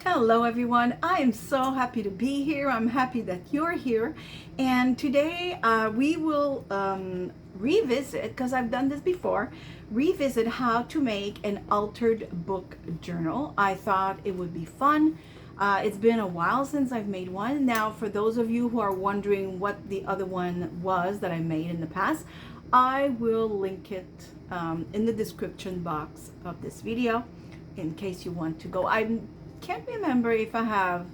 Hello everyone, I am so happy to be here. I'm happy that you're here. And today we will revisit, because I've done this before, revisit how to make an altered book journal. I thought it would be fun. It's been a while since I've made one. Now, for those of you who are wondering what the other one was that I made in the past, I will link it in the description box of this video in case you want to go. I can't remember if I have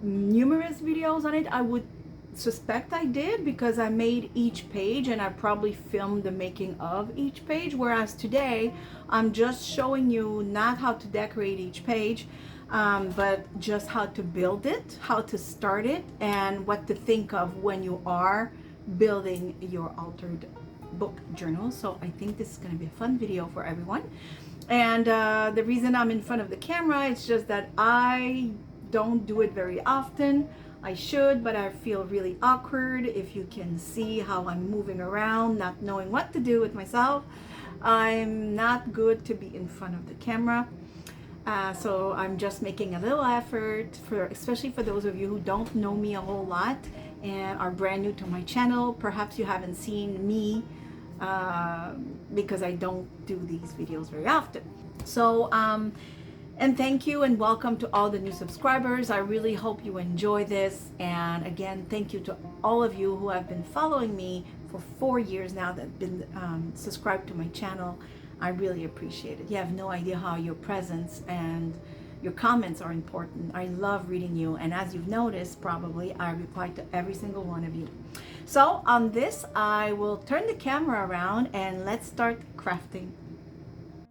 numerous videos on it. I would suspect I did because I made each page and I probably filmed the making of each page, whereas today I'm just showing you not how to decorate each page, but just how to build it, how to start it, and what to think of when you are building your altered book journal. So I think this is going to be a fun video for everyone. And the reason I'm in front of the camera is just that I don't do it very often. I should, but I feel really awkward. If you can see how I'm moving around, not knowing what to do with myself, I'm not good to be in front of the camera. So I'm just making a little effort for, especially for those of you who don't know me a whole lot and are brand new to my channel. Perhaps you haven't seen me because I don't do these videos very often. So, and thank you and welcome to all the new subscribers. I really hope you enjoy this. And again, thank you to all of you who have been following me for 4 years now, that have been subscribed to my channel. I really appreciate it. You have no idea how your presence and your comments are important. I love reading you, and as you've noticed, probably I reply to every single one of you. So on this, I will turn the camera around and let's start crafting.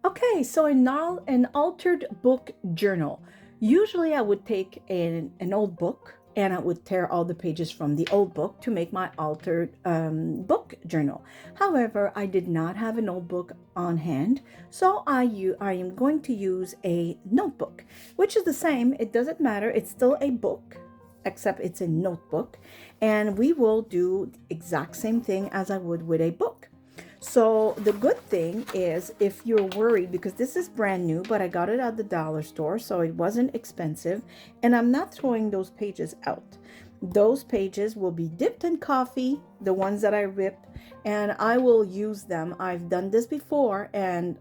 Okay, so an altered book journal. Usually I would take an old book and I would tear all the pages from the old book to make my altered book journal. However, I did not have an old book on hand, so I am going to use a notebook, which is the same. It doesn't matter. It's still a book, except it's a notebook. And we will do the exact same thing as I would with a book. So the good thing is, if you're worried, because this is brand new, but I got it at the dollar store, so it wasn't expensive, and I'm not throwing those pages out. Those pages will be dipped in coffee, the ones that I ripped, and I will use them. I've done this before, and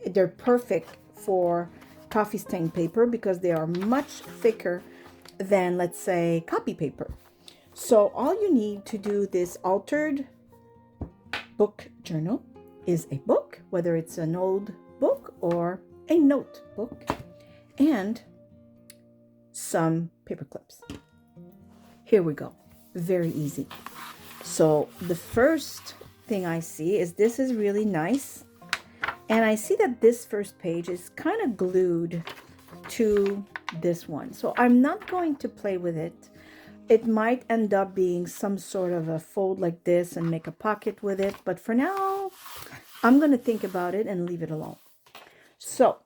they're perfect for coffee stain paper because they are much thicker than, let's say, copy paper. So all you need to do this altered book journal is a book, whether it's an old book or a notebook, and some paper clips. Here we go. Very easy. So the first thing I see is this is really nice, and I see that this first page is kind of glued to this one, so I'm not going to play with it. It might end up being some sort of a fold like this and make a pocket with it, but for now I'm going to think about it and leave it alone. So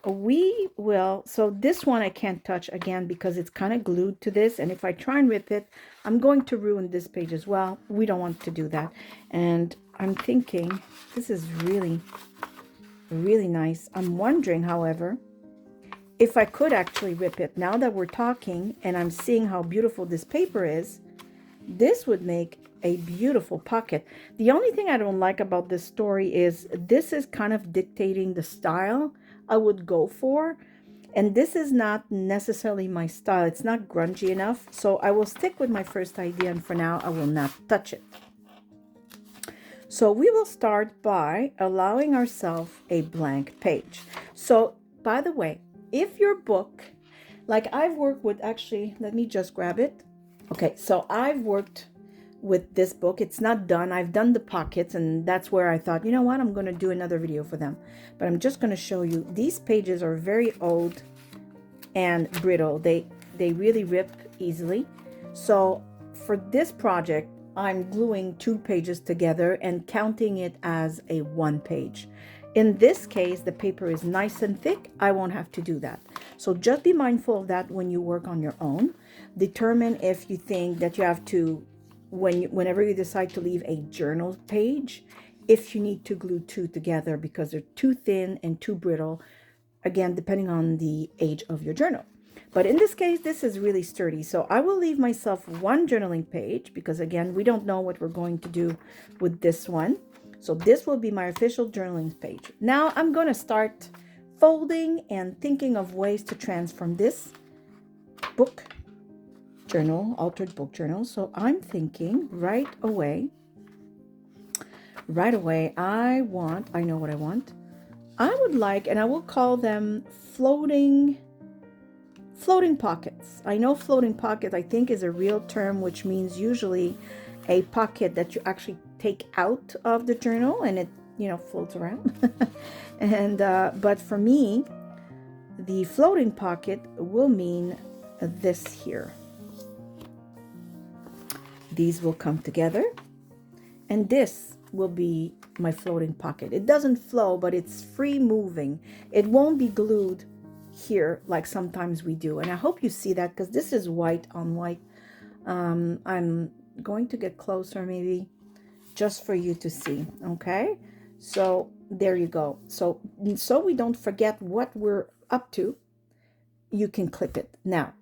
this one I can't touch again because it's kind of glued to this, and if I try and rip it, I'm going to ruin this page as well. We don't want to do that. And I'm thinking this is really, really nice. I'm wondering, however, if I could actually rip it. Now that we're talking and I'm seeing how beautiful this paper is, this would make a beautiful pocket. The only thing I don't like about this story is this is kind of dictating the style I would go for, and this is not necessarily my style. It's not grungy enough, so I will stick with my first idea, and for now I will not touch it. So we will start by allowing ourselves a blank page. So by the way, if your book, like I've worked with, actually, let me just grab it. Okay, so I've worked with this book. It's not done. I've done the pockets, and that's where I thought, you know what, I'm going to do another video for them. But I'm just going to show you. These pages are very old and brittle. They really rip easily. So for this project, I'm gluing 2 pages together and counting it as a 1 page. In this case, the paper is nice and thick. I won't have to do that. So just be mindful of that when you work on your own. Determine if you think that you have to, whenever you decide to leave a journal page, if you need to glue 2 together because they're too thin and too brittle, again, depending on the age of your journal. But in this case, this is really sturdy. So I will leave myself one journaling page because again, we don't know what we're going to do with this one. So this will be my official journaling page. Now I'm going to start folding and thinking of ways to transform this book journal, altered book journal. So I'm thinking right away, I know what I want. I would like, and I will call them floating pockets. I know floating pocket, I think, is a real term, which means usually a pocket that you actually take out of the journal and it, floats around. And but for me, the floating pocket will mean this here. These will come together, and this will be my floating pocket. It doesn't flow, but it's free moving. It won't be glued here like sometimes we do. And I hope you see that because this is white on white. I'm going to get closer maybe just for you to see. Okay, so there you go. So we don't forget what we're up to, you can clip it. Now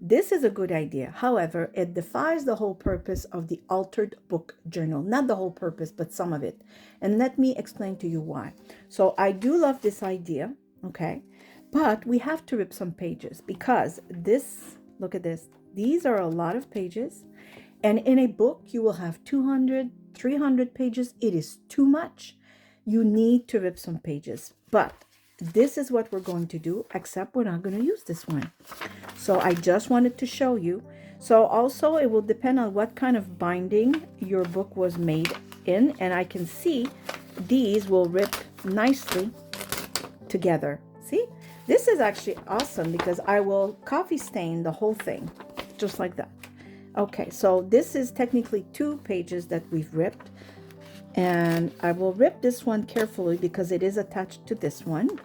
this is a good idea. However, it defies the whole purpose of the altered book journal. Not the whole purpose, but some of it. And let me explain to you why. So I do love this idea, okay? But we have to rip some pages because this, look at this. These are a lot of pages. And in a book, you will have 200, 300 pages. It is too much. You need to rip some pages. But this is what we're going to do, except we're not going to use this one. So I just wanted to show you. So also it will depend on what kind of binding your book was made in. And I can see these will rip nicely together. See, this is actually awesome because I will coffee stain the whole thing just like that. Okay, so this is technically 2 pages that we've ripped. And I will rip this one carefully because it is attached to this one.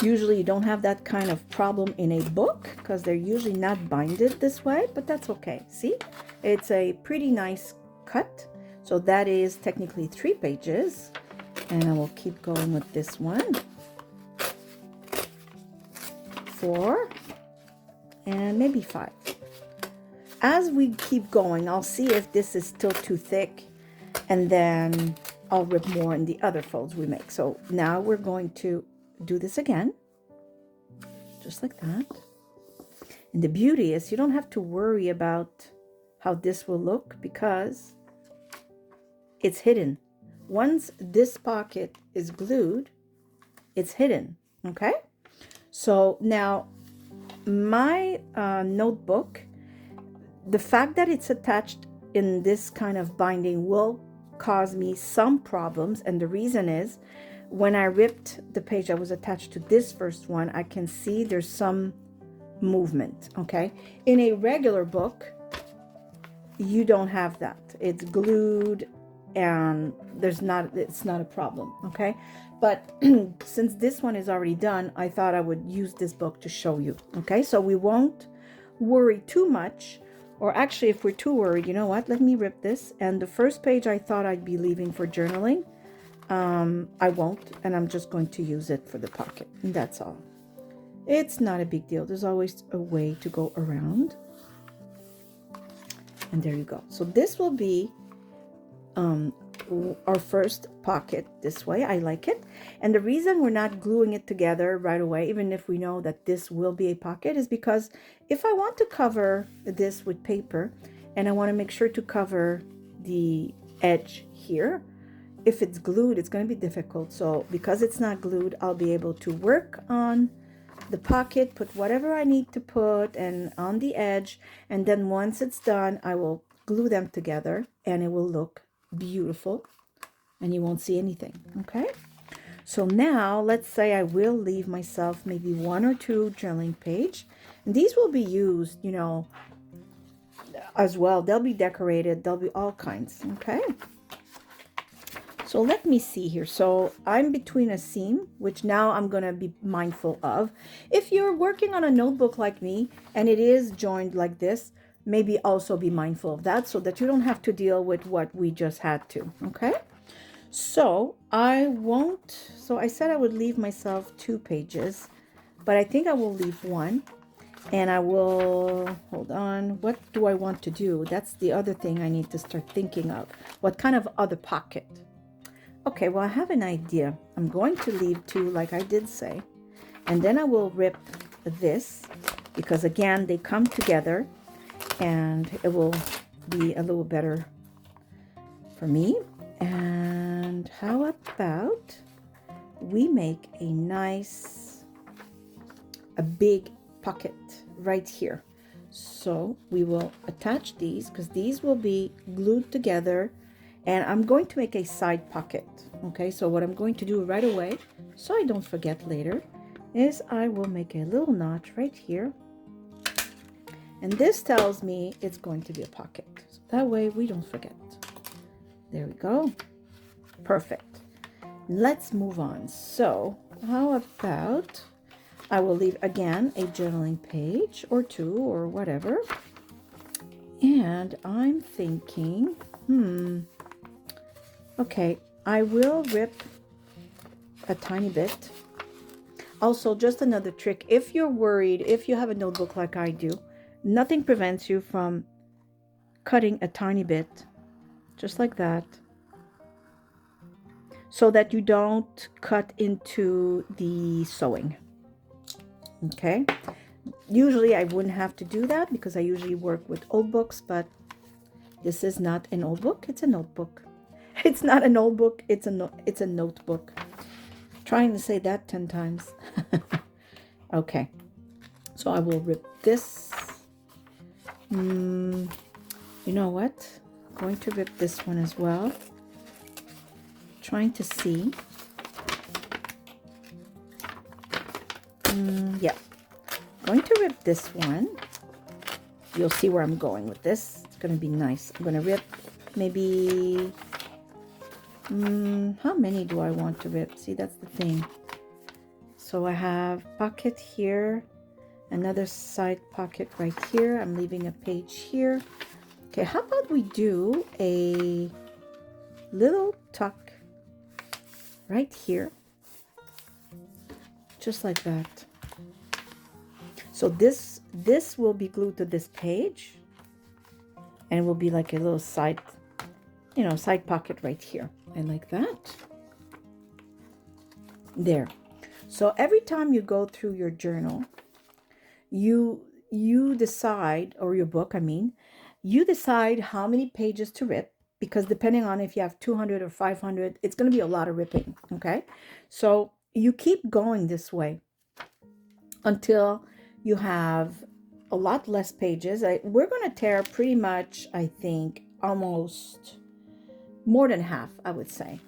Usually you don't have that kind of problem in a book because they're usually not binded this way, but that's okay. See, it's a pretty nice cut. So that is technically 3 pages. And I will keep going with this one. 4 and maybe 5. As we keep going, I'll see if this is still too thick, and then I'll rip more in the other folds we make. So now we're going to do this again, just like that. And the beauty is you don't have to worry about how this will look because it's hidden. Once this pocket is glued, it's hidden, okay? So now my notebook, the fact that it's attached in this kind of binding will cause me some problems. And the reason is when I ripped the page that was attached to this first one, I can see there's some movement, okay? In a regular book, you don't have that. It's glued and it's not a problem, okay? But since this one is already done, I thought I would use this book to show you, okay? So we won't worry too much. Or actually, if we're too worried, you know what? Let me rip this. And the first page I thought I'd be leaving for journaling. I won't. And I'm just going to use it for the pocket. And that's all. It's not a big deal. There's always a way to go around. And there you go. So this will be our first pocket this way. I like it. And the reason we're not gluing it together right away, even if we know that this will be a pocket, is because if I want to cover this with paper and I want to make sure to cover the edge here, if it's glued, it's going to be difficult. So because it's not glued, I'll be able to work on the pocket, put whatever I need to put and on the edge. And then once it's done, I will glue them together and it will look beautiful and you won't see anything. Okay, so now let's say I will leave myself maybe 1 or 2 journaling page, and these will be used, you know, as well. They'll be decorated, they'll be all kinds. Okay, so let me see here. So I'm between a seam, which now I'm going to be mindful of. If you're working on a notebook like me and it is joined like this, maybe also be mindful of that so that you don't have to deal with what we just had to. Okay, so I said I would leave myself 2 pages. but I think I will leave one. And I will, hold on, what do I want to do? That's the other thing I need to start thinking of. What kind of other pocket? Okay, well, I have an idea. I'm going to leave two, like I did say. And then I will rip this, because again, they come together and it will be a little better for me. And how about we make a big pocket right here. So we will attach these, because these will be glued together, and I'm going to make a side pocket. Okay, so what I'm going to do right away, so I don't forget later, is I will make a little notch right here, and this tells me it's going to be a pocket, so that way we don't forget. There we go. Perfect. Let's move on. So how about I will leave again a journaling page or two or whatever. And I'm thinking, okay, I will rip a tiny bit. Also, just another trick, if you're worried, if you have a notebook like I do, nothing prevents you from cutting a tiny bit, just like that, so that you don't cut into the sewing. Okay, usually I wouldn't have to do that because I usually work with old books, but this is not an old book, it's a notebook. It's not an old book, it's a notebook. Trying to say that 10 times. Okay, so I will rip this. You know what? I'm going to rip this one as well. Trying to see. Yeah, going to rip this one. You'll see where I'm going with this. It's going to be nice. I'm going to rip maybe, how many do I want to rip? See, that's the thing. So I have pocket here, another side pocket right here. I'm leaving a page here. Okay, how about we do a little tuck right here, just like that. So this will be glued to this page, and it will be like a little side, side pocket right here. I like that. There. So every time you go through your journal, you decide, or your book, I mean, you decide how many pages to rip, because depending on if you have 200 or 500, it's going to be a lot of ripping, okay? So you keep going this way until you have a lot less pages. We're going to tear pretty much, I think, almost more than half, I would say.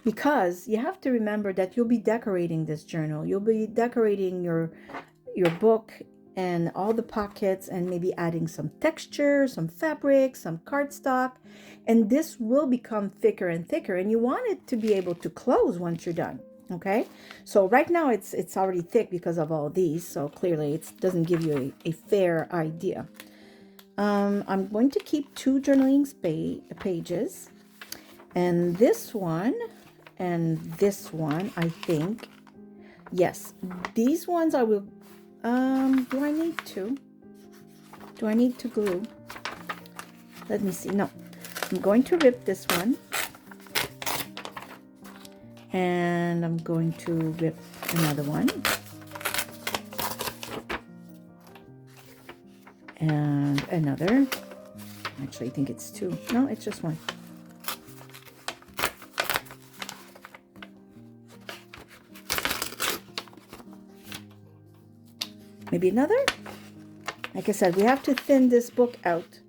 Because you have to remember that you'll be decorating this journal. You'll be decorating your book and all the pockets, and maybe adding some texture, some fabric, some cardstock. And this will become thicker and thicker, and you want it to be able to close once you're done. Okay, so right now it's already thick because of all these, so clearly it doesn't give you a fair idea. I'm going to keep 2 journaling pages, and this one and this one, I think. Yes, these ones I will, do I need to? Do I need to glue? Let me see. No, I'm going to rip this one. And I'm going to rip another one. And another. Actually, I think it's 2. No, it's just 1. Maybe another. Like I said, we have to thin this book out,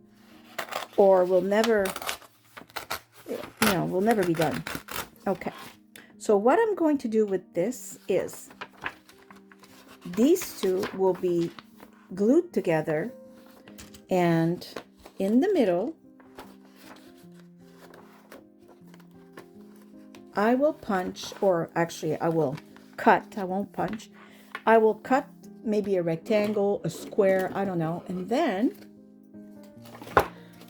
or we'll never be done. Okay. So what I'm going to do with this is, these 2 will be glued together, and in the middle, I will punch, or actually I will cut, I won't punch. I will cut maybe a rectangle, a square, I don't know, and then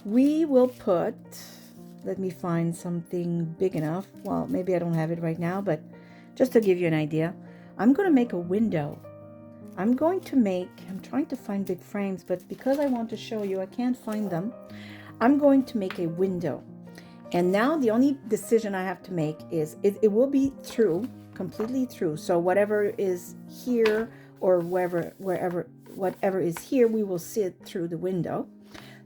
we will put, let me find something big enough. Well, maybe I don't have it right now, but just to give you an idea, I'm going to make a window I'm trying to find big frames, but because I want to show you, I can't find them. I'm going to make a window. And now the only decision I have to make is it will be through, completely through. So whatever is here or whatever is here, we will see it through the window.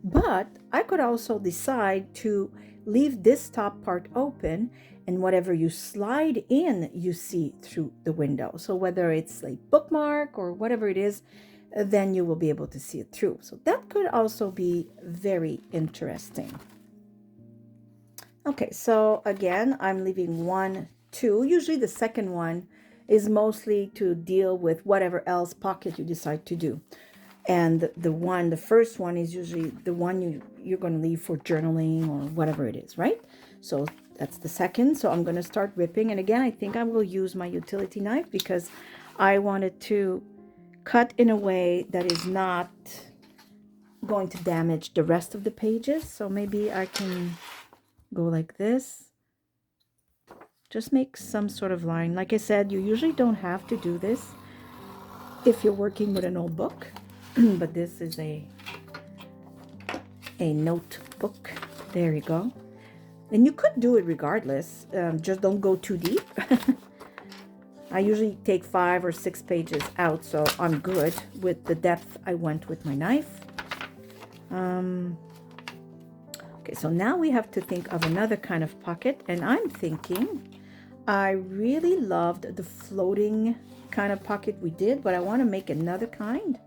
But I could also decide to leave this top part open, and whatever you slide in, you see through the window. So whether it's like bookmark or whatever it is, then you will be able to see it through. So that could also be very interesting. Okay, so again, I'm leaving 1, 2. Usually the second one is mostly to deal with whatever else pocket you decide to do. And the first one is usually the one you're going to leave for journaling or whatever it is, right? So that's the second. So I'm going to start ripping. And again, I think I will use my utility knife because I wanted to cut in a way that is not going to damage the rest of the pages. So maybe I can go like this. Just make some sort of line. Like I said, you usually don't have to do this if you're working with an old book, but this is a notebook. There you go. And you could do it regardless. Just don't go too deep. I usually take 5 or 6 pages out, so I'm good with the depth I went with my knife. Okay, so now we have to think of another kind of pocket, and I'm thinking I really loved the floating kind of pocket we did, but I want to make another kind.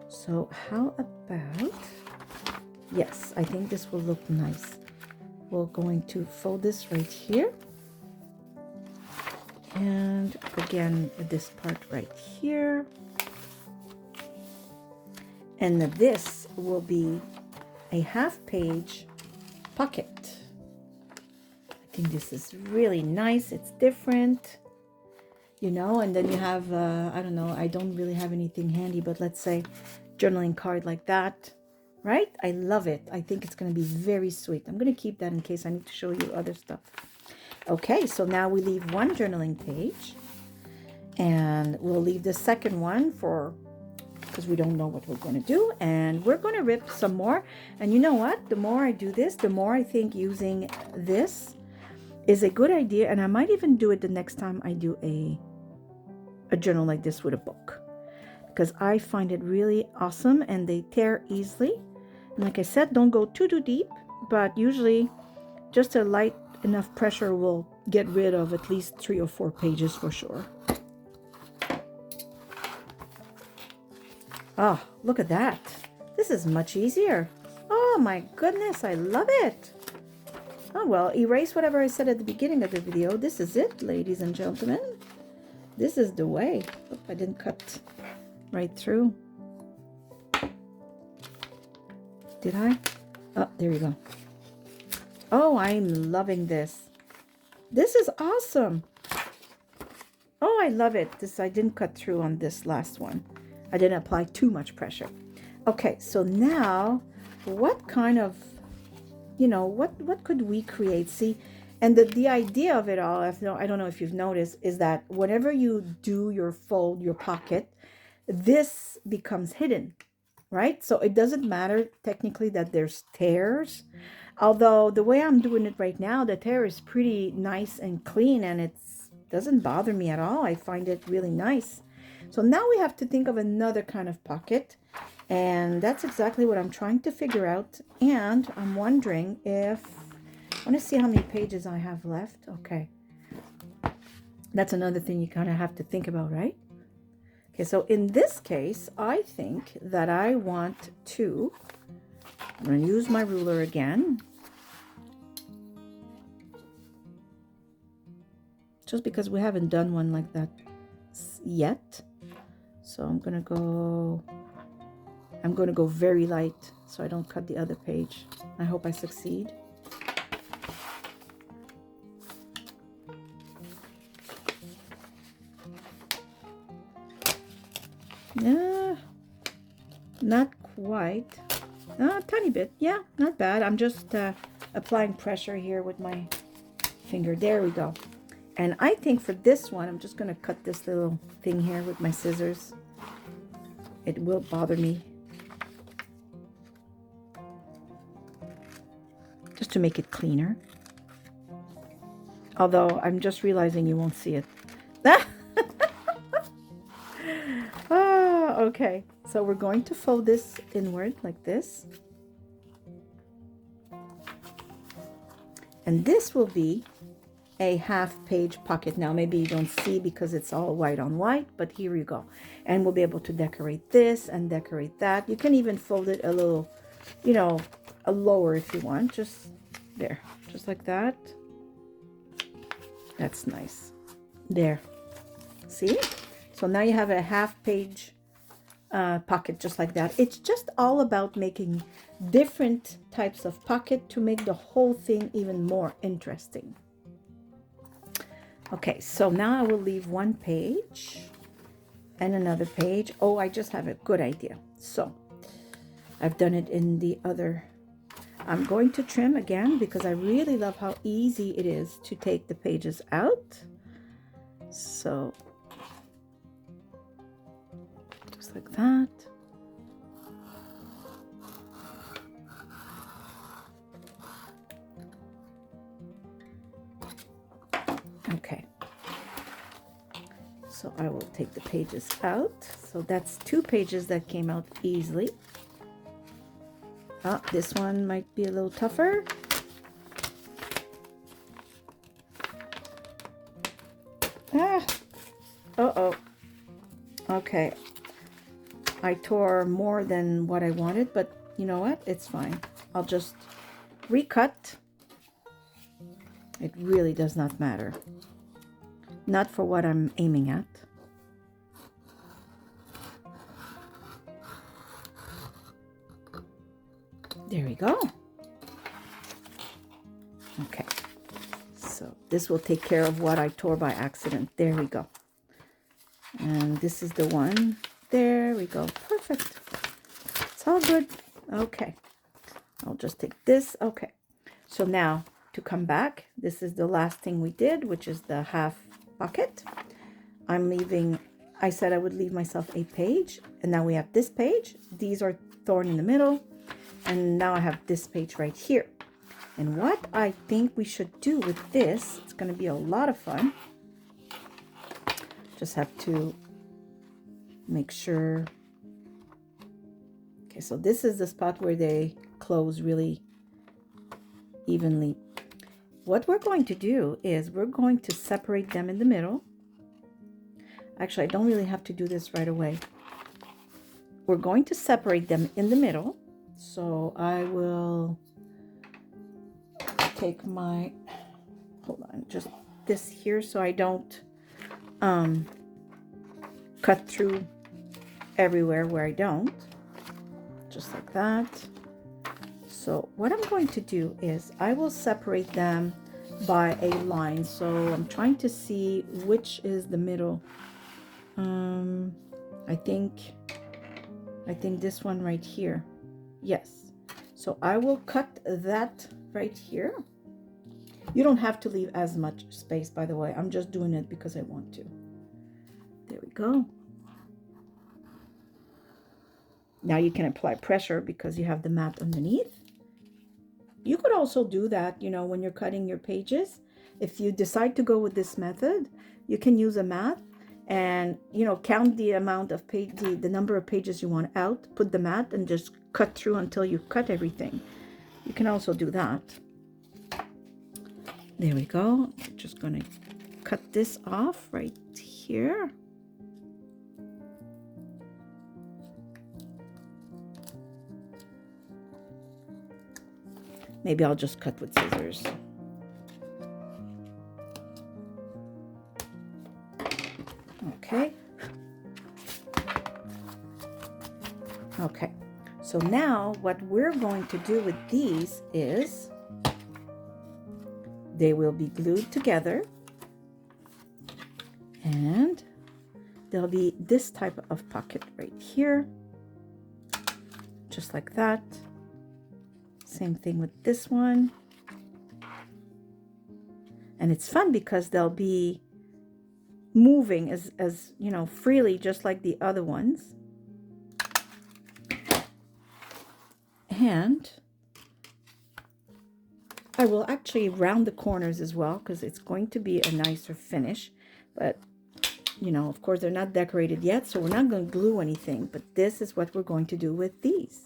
So how about, yes, I think this will look nice. We're going to fold this right here. And again, this part right here. And this will be a half-page pocket. I think this is really nice. It's different, you know. And then you have, I don't know, I don't really have anything handy, but let's say journaling card like that, right? I love it. I think it's going to be very sweet. I'm going to keep that in case I need to show you other stuff. Okay, so now we leave one journaling page, and we'll leave the second one because we don't know what we're going to do, and we're going to rip some more. And you know what? The more I do this, the more I think using this is a good idea, and I might even do it the next time I do a journal like this with a book, because I find it really awesome, and they tear easily. And like I said, don't go too deep, but usually just a light enough pressure will get rid of at least 3 or 4 pages for sure. Oh, look at that. This is much easier. Oh my goodness, I love it. Oh, well, erase whatever I said at the beginning of the video. This is it, ladies and gentlemen. This is the way. Oop, I didn't cut right through. Did I? Oh, there you go. Oh, I'm loving this. This is awesome. Oh, I love it. I didn't cut through on this last one. I didn't apply too much pressure. Okay, so now what kind of, you know, what could we create? See, and the idea of it all, I don't know if you've noticed, is that whenever you do your fold, your pocket, this becomes hidden, right? So it doesn't matter technically that there's tears. Although the way I'm doing it right now, the tear is pretty nice and clean, and it doesn't bother me at all. I find it really nice. So now we have to think of another kind of pocket, and that's exactly what I'm trying to figure out. And I'm wondering if, I want to see how many pages I have left. Okay. That's another thing you kind of have to think about, right? Okay, so in this case, I think that I want to, I'm going to use my ruler again. Just because we haven't done one like that yet. So I'm going to go very light so I don't cut the other page. I hope I succeed. Yeah, not quite. A tiny bit. Yeah, not bad. I'm just applying pressure here with my finger. There we go. And I think for this one, I'm just going to cut this little thing here with my scissors. it will bother me. Just to make it cleaner. Although I'm just realizing you won't see it. Ah, okay. So we're going to fold this inward like this. And this will be a half-page pocket. Now, maybe you don't see because it's all white on white, but here you go. And we'll be able to decorate this and decorate that. You can even fold it a little, you know, a lower if you want. Just there, just like that. That's nice. There. See? So now you have a half-page pocket just like that. It's just all about making different types of pocket to make the whole thing even more interesting. Okay, so now I will leave one page and another page. Oh, I just have a good idea. So I've done it in the other. I'm going to trim again because I really love how easy it is to take the pages out. So just like that. Okay. So I will take the pages out. So that's 2 pages that came out easily. Oh, this one might be a little tougher. Ah, uh-oh. Okay. I tore more than what I wanted, but you know what? It's fine. I'll just recut. It really does not matter. Not for what I'm aiming at. There we go. Okay. So this will take care of what I tore by accident. There we go. And this is the one. There we go. Perfect. It's all good. Okay. I'll just take this. Okay. So now to come back, this is the last thing we did, which is the half pocket. I'm leaving, I said I would leave myself a page, and now we have this page. These are torn in the middle, and now I have this page right here. And what I think we should do with this, it's going to be a lot of fun. Just have to make sure. Okay, so this is the spot where they close really evenly. What we're going to do is we're going to separate them in the middle. Actually, I don't really have to do this right away. We're going to separate them in the middle. So I will take my, hold on, just this here so I don't cut through everywhere where I don't. Just like that. So what I'm going to do is I will separate them by a line. So I'm trying to see which is the middle. I think this one right here. Yes. So I will cut that right here. You don't have to leave as much space, by the way. I'm just doing it because I want to. There we go. Now you can apply pressure because you have the mat underneath. You could also do that, you know, when you're cutting your pages. If you decide to go with this method, you can use a mat and, you know, count the amount of page, the number of pages you want out, put the mat and just cut through until you cut everything. You can also do that. There we go. I'm just going to cut this off right here. Maybe I'll just cut with scissors. Okay. Okay. So now what we're going to do with these is they will be glued together and there'll be this type of pocket right here. Just like that. Same thing with this one. And it's fun because they'll be moving as you know, freely, just like the other ones. And I will actually round the corners as well because it's going to be a nicer finish. But, you know, of course, they're not decorated yet, so we're not going to glue anything. But this is what we're going to do with these.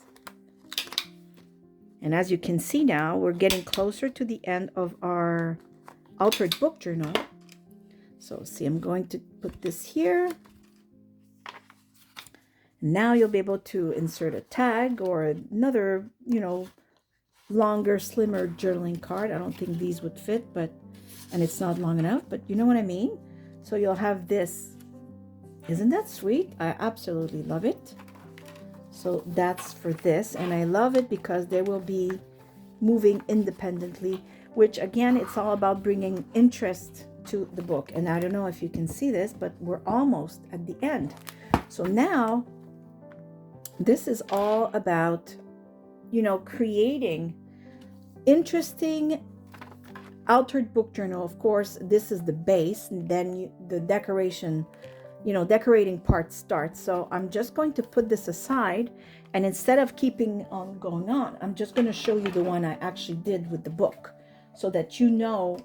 And as you can see now, we're getting closer to the end of our altered book journal. So see, I'm going to put this here. Now you'll be able to insert a tag or another, you know, longer, slimmer journaling card. I don't think these would fit, and it's not long enough, but you know what I mean? So you'll have this. Isn't that sweet? I absolutely love it. So that's for this, and I love it because they will be moving independently, which again, it's all about bringing interest to the book. And I don't know if you can see this, but we're almost at the end. So now this is all about, you know, creating interesting altered book journal. Of course, this is the base, and then the decoration, you know, decorating part starts. So I'm just going to put this aside, and instead of keeping on going on, I'm just going to show you the one I actually did with the book so that you know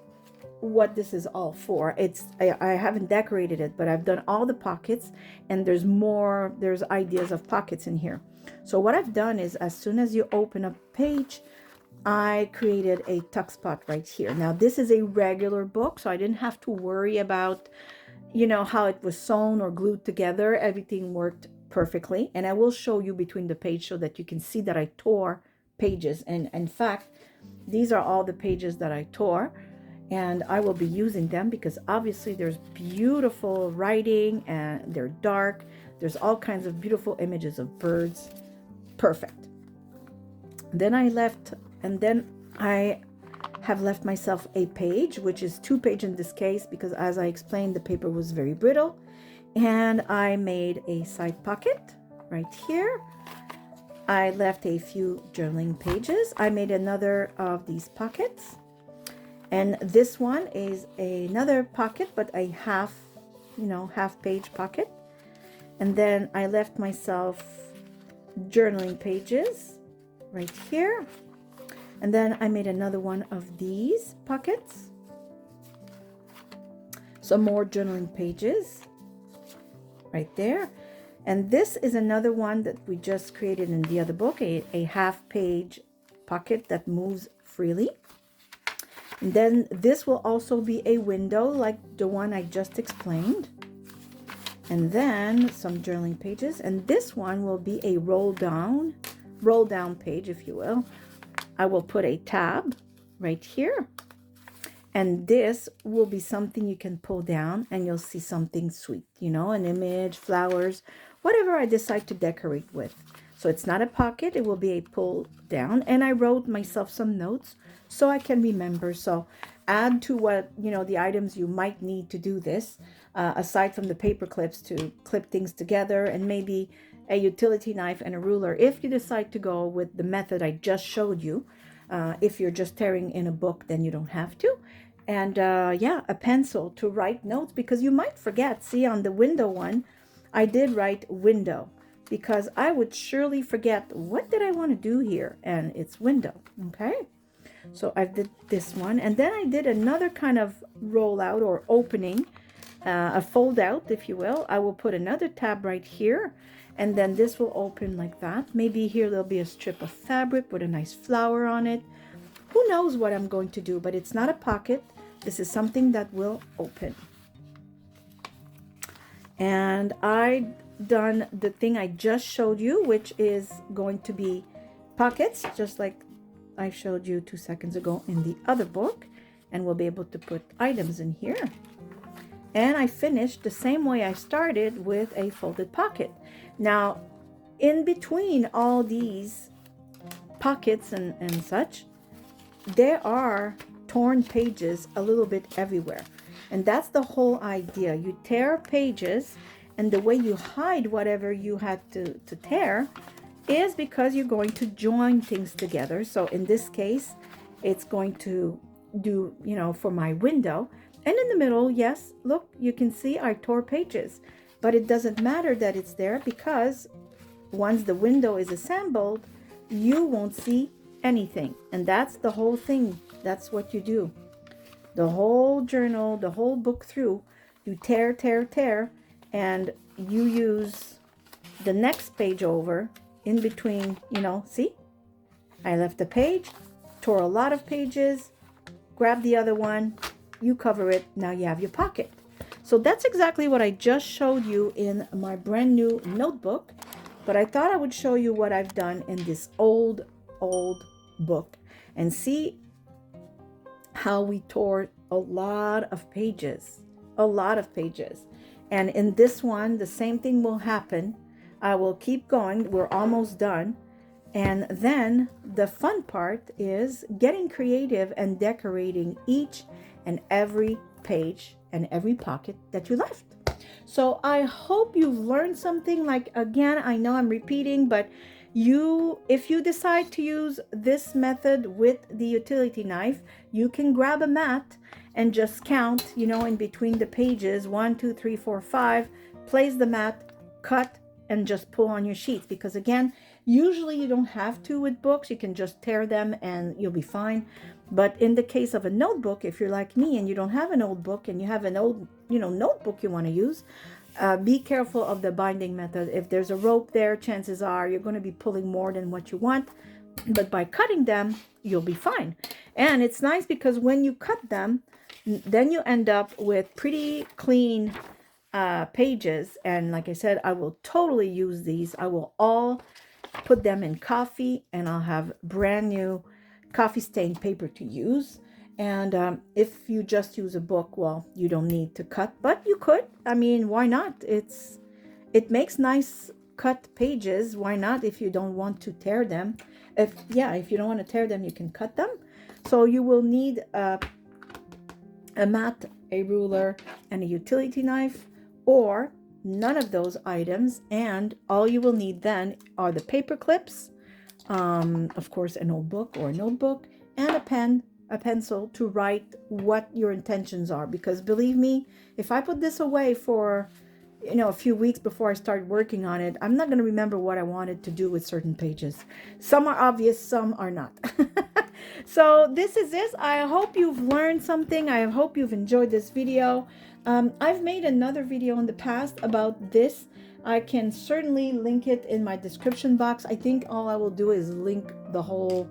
what this is all for. I haven't decorated it, but I've done all the pockets, and there's ideas of pockets in here. So what I've done is, as soon as you open a page, I created a tuck spot right here. Now this is a regular book, so I didn't have to worry about, you know, how it was sewn or glued together. Everything worked perfectly, and I will show you between the page so that you can see that I tore pages. And in fact, these are all the pages that I tore, and I will be using them because obviously there's beautiful writing and they're dark. There's all kinds of beautiful images of birds. Perfect. Then I have left myself a page, which is 2 pages in this case, because as I explained, the paper was very brittle. And I made a side pocket right here. I left a few journaling pages. I made another of these pockets. And this one is another pocket, but a half page pocket. And then I left myself journaling pages right here. And then I made another one of these pockets. Some more journaling pages right there. And this is another one that we just created in the other book, a half page pocket that moves freely. And then this will also be a window like the one I just explained. And then some journaling pages. And this one will be a roll down page, if you will. I will put a tab right here. And this will be something you can pull down and you'll see something sweet, you know, an image, flowers, whatever I decide to decorate with. So it's not a pocket, it will be a pull down. And I wrote myself some notes so I can remember. So add to what, you know, the items you might need to do this, aside from the paper clips to clip things together, and maybe a utility knife and a ruler if you decide to go with the method I just showed you. If you're just tearing in a book, then you don't have to. And yeah, a pencil to write notes, because you might forget. See, on the window one, I did write window because I would surely forget, what did I want to do here? And it's window. Okay, so I did this one, and then I did another kind of rollout or opening, a fold out, if you will. I will put another tab right here, and then this will open like that. Maybe here there'll be a strip of fabric with a nice flower on it. Who knows what I'm going to do, but it's not a pocket. This is something that will open. And I done the thing I just showed you, which is going to be pockets, just like I showed you 2 seconds ago in the other book. And we'll be able to put items in here. And I finished the same way I started, with a folded pocket. Now, in between all these pockets and such, there are torn pages a little bit everywhere. And that's the whole idea. You tear pages, and the way you hide whatever you had to tear is because you're going to join things together. So in this case, it's going to do, you know, for my window. And in the middle, yes, look, you can see I tore pages. But it doesn't matter that it's there, because once the window is assembled, you won't see anything. And that's the whole thing. That's what you do. The whole journal, the whole book through, you tear, tear, tear, and you use the next page over in between, see? I left a page, tore a lot of pages, grab the other one, you cover it, now you have your pocket. So that's exactly what I just showed you in my brand new notebook, but I thought I would show you what I've done in this old book and see how we tore a lot of pages. And in this one, the same thing will happen. I will keep going. We're almost done. And then the fun part is getting creative and decorating each and every page and every pocket that you left. So I hope you've learned something. Like, again, I know I'm repeating, but if you decide to use this method with the utility knife, you can grab a mat and just count, in between the pages, 1, 2, 3, 4, 5, place the mat, cut, and just pull on your sheets. Because again, usually you don't have to with books. You can just tear them and you'll be fine. But in the case of a notebook, if you're like me and you don't have an old book and you have an old, notebook you want to use, be careful of the binding method. If there's a rope there, chances are you're going to be pulling more than what you want. But by cutting them, you'll be fine. And it's nice because when you cut them, then you end up with pretty clean pages. And like I said, I will totally use these. I will all put them in coffee, and I'll have brand new coffee stained paper to use. And if you just use a book, well, you don't need to cut, but you could. I mean, why not? It makes nice cut pages. Why not? If you don't want to tear them, if you don't want to tear them, you can cut them. So you will need a mat, a ruler, and a utility knife, or none of those items. And all you will need then are the paper clips, of course, an old book or a notebook, and a pen, a pencil to write what your intentions are. Because believe me, if I put this away for a few weeks before I start working on it, I'm not going to remember what I wanted to do with certain pages. Some are obvious, some are not. So this is this. I hope you've learned something. I hope you've enjoyed this video. I've made another video in the past about this. I can certainly link it in my description box. I think all I will do is link the whole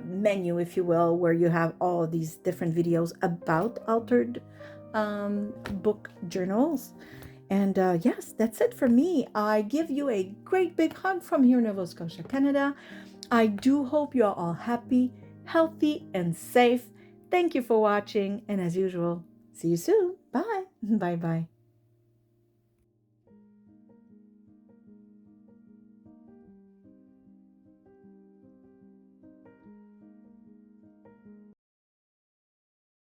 menu, if you will, where you have all of these different videos about altered book journals. And yes, that's it for me. I give you a great big hug from here in Nova Scotia, Canada. I do hope you're all happy, healthy, and safe. Thank you for watching, and as usual, see you soon. Bye. Bye-bye.